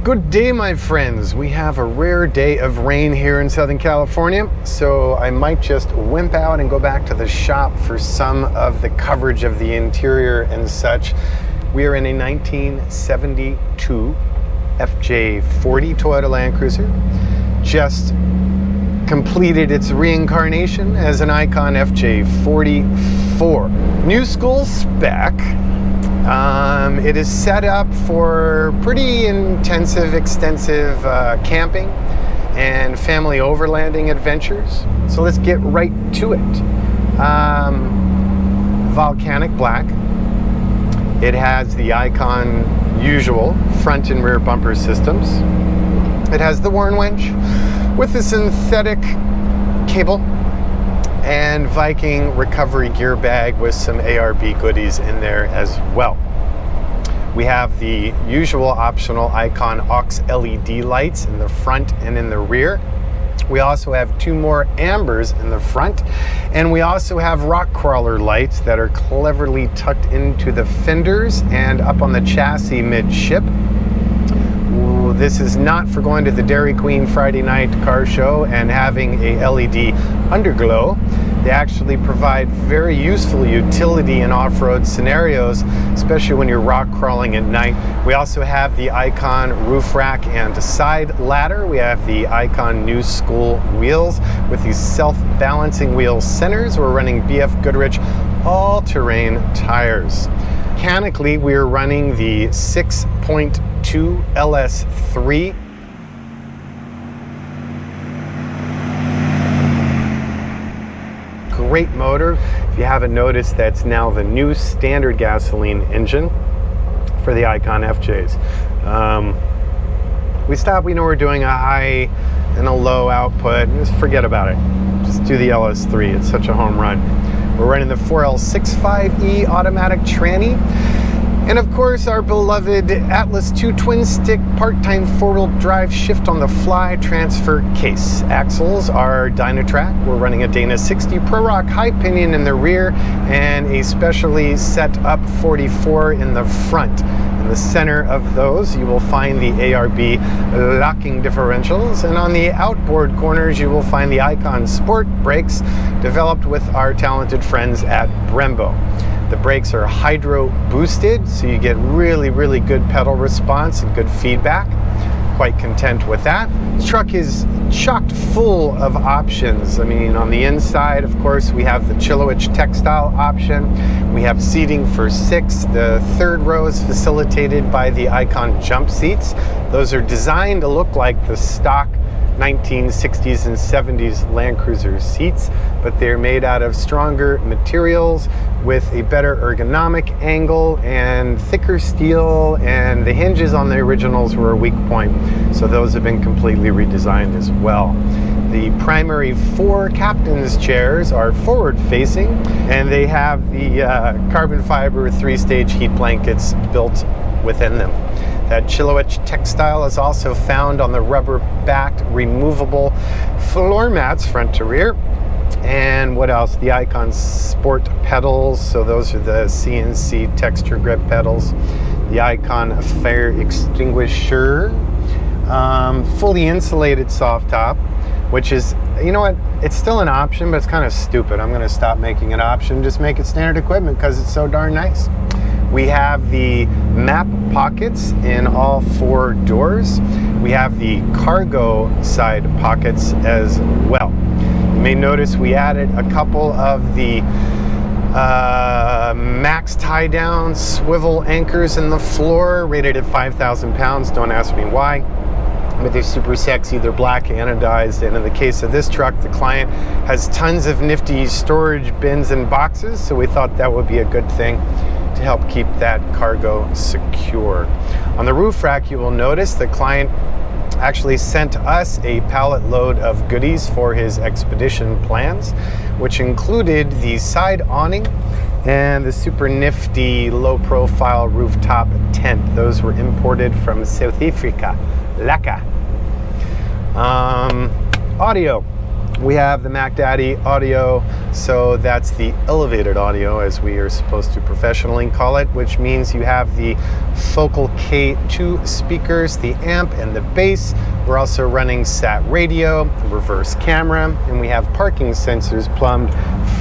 Good day, my friends. We have a rare day of rain here in Southern California, so I might just wimp out and go back to the shop for some of the coverage of the interior and such. We are in a 1972 FJ40 Toyota Land Cruiser. Just completed its reincarnation as an ICON FJ44. New school spec. It is set up for pretty intensive, extensive camping and family overlanding adventures. So let's get right to it. Volcanic black. It has the ICON usual front and rear bumper systems. It has the Warn winch with the synthetic cable and Viking recovery gear bag with some ARB goodies in there as well. We have the usual optional ICON aux LED lights in the front and in the rear. We also have two more ambers in the front, and we also have rock crawler lights that are cleverly tucked into the fenders and up on the chassis midship. This is not for going to the Dairy Queen Friday night car show and having a LED underglow. They actually provide very useful utility in off-road scenarios, especially when you're rock crawling at night. We also have the ICON roof rack and side ladder. We have the ICON new school wheels with these self-balancing wheel centers. We're running BF Goodrich all-terrain tires. Mechanically, we're running the 6.2 LS3. Great motor. If you haven't noticed, that's now the new standard gasoline engine for the ICON FJs. We know we're doing a high and a low output. Just forget about it. Just do the LS3. It's such a home run. We're running the 4L65E automatic tranny. And of course, our beloved Atlas 2 twin stick part-time four-wheel drive shift on the fly transfer case. Axles are Dynatrac. We're running a Dana 60 Pro Rock high pinion in the rear and a specially set up 44 in the front. In the center of those, you will find the ARB locking differentials, and on the outboard corners, you will find the ICON Sport brakes developed with our talented friends at Brembo. The brakes are hydro boosted, so you get really, really good pedal response and good feedback. Quite content with that. This truck is chocked full of options. I mean, on the inside, of course, we have the Chilowich textile option. We have seating for 6. The third row is facilitated by the ICON jump seats. Those are designed to look like the stock 1960s and 70s Land Cruiser seats, but they're made out of stronger materials with a better ergonomic angle and thicker steel, and the hinges on the originals were a weak point, so those have been completely redesigned as well. The primary 4 captain's chairs are forward facing, and they have the carbon fiber 3-stage heat blankets built within them. That Chilowich textile is also found on the rubber-backed removable floor mats front to rear. And what else? The ICON Sport pedals, so those are the CNC texture grip pedals. The ICON Fire Extinguisher, fully insulated soft top, which is, you know what, it's still an option, but it's kind of stupid. I'm going to stop making an option, just make it standard equipment because it's so darn nice. We have the map pockets in all 4 doors. We have the cargo side pockets as well. You may notice we added a couple of the max tie down swivel anchors in the floor, rated at 5,000 pounds. Don't ask me why, but they're super sexy. They're black anodized, and in the case of this truck, the client has tons of nifty storage bins and boxes, so we thought that would be a good thing to help keep that cargo secure. On the roof rack, you will notice the client actually sent us a pallet load of goodies for his expedition plans, which included the side awning and the super nifty low-profile rooftop tent. Those were imported from South Africa, Laka. Audio. We have the Mac Daddy audio, so that's the elevated audio, as we are supposed to professionally call it, which means you have the Focal K2 speakers, the amp, and the bass. We're also running sat radio, reverse camera, and we have parking sensors plumbed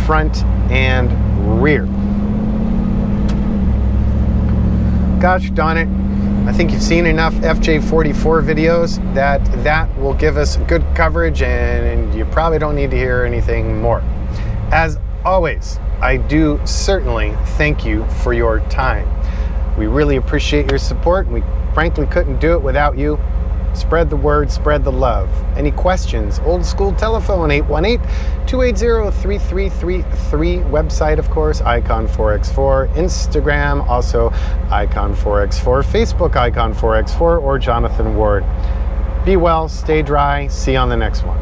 front and rear. Gosh darn it. I think you've seen enough FJ44 videos that will give us good coverage, and you probably don't need to hear anything more. As always, I do certainly thank you for your time. We really appreciate your support. We frankly couldn't do it without you. Spread the word, spread the love. Any questions? Old school telephone, 818-280-3333. Website, of course, ICON4X4. Instagram, also ICON4X4. Facebook, ICON4X4, or Jonathan Ward. Be well, stay dry. See you on the next one.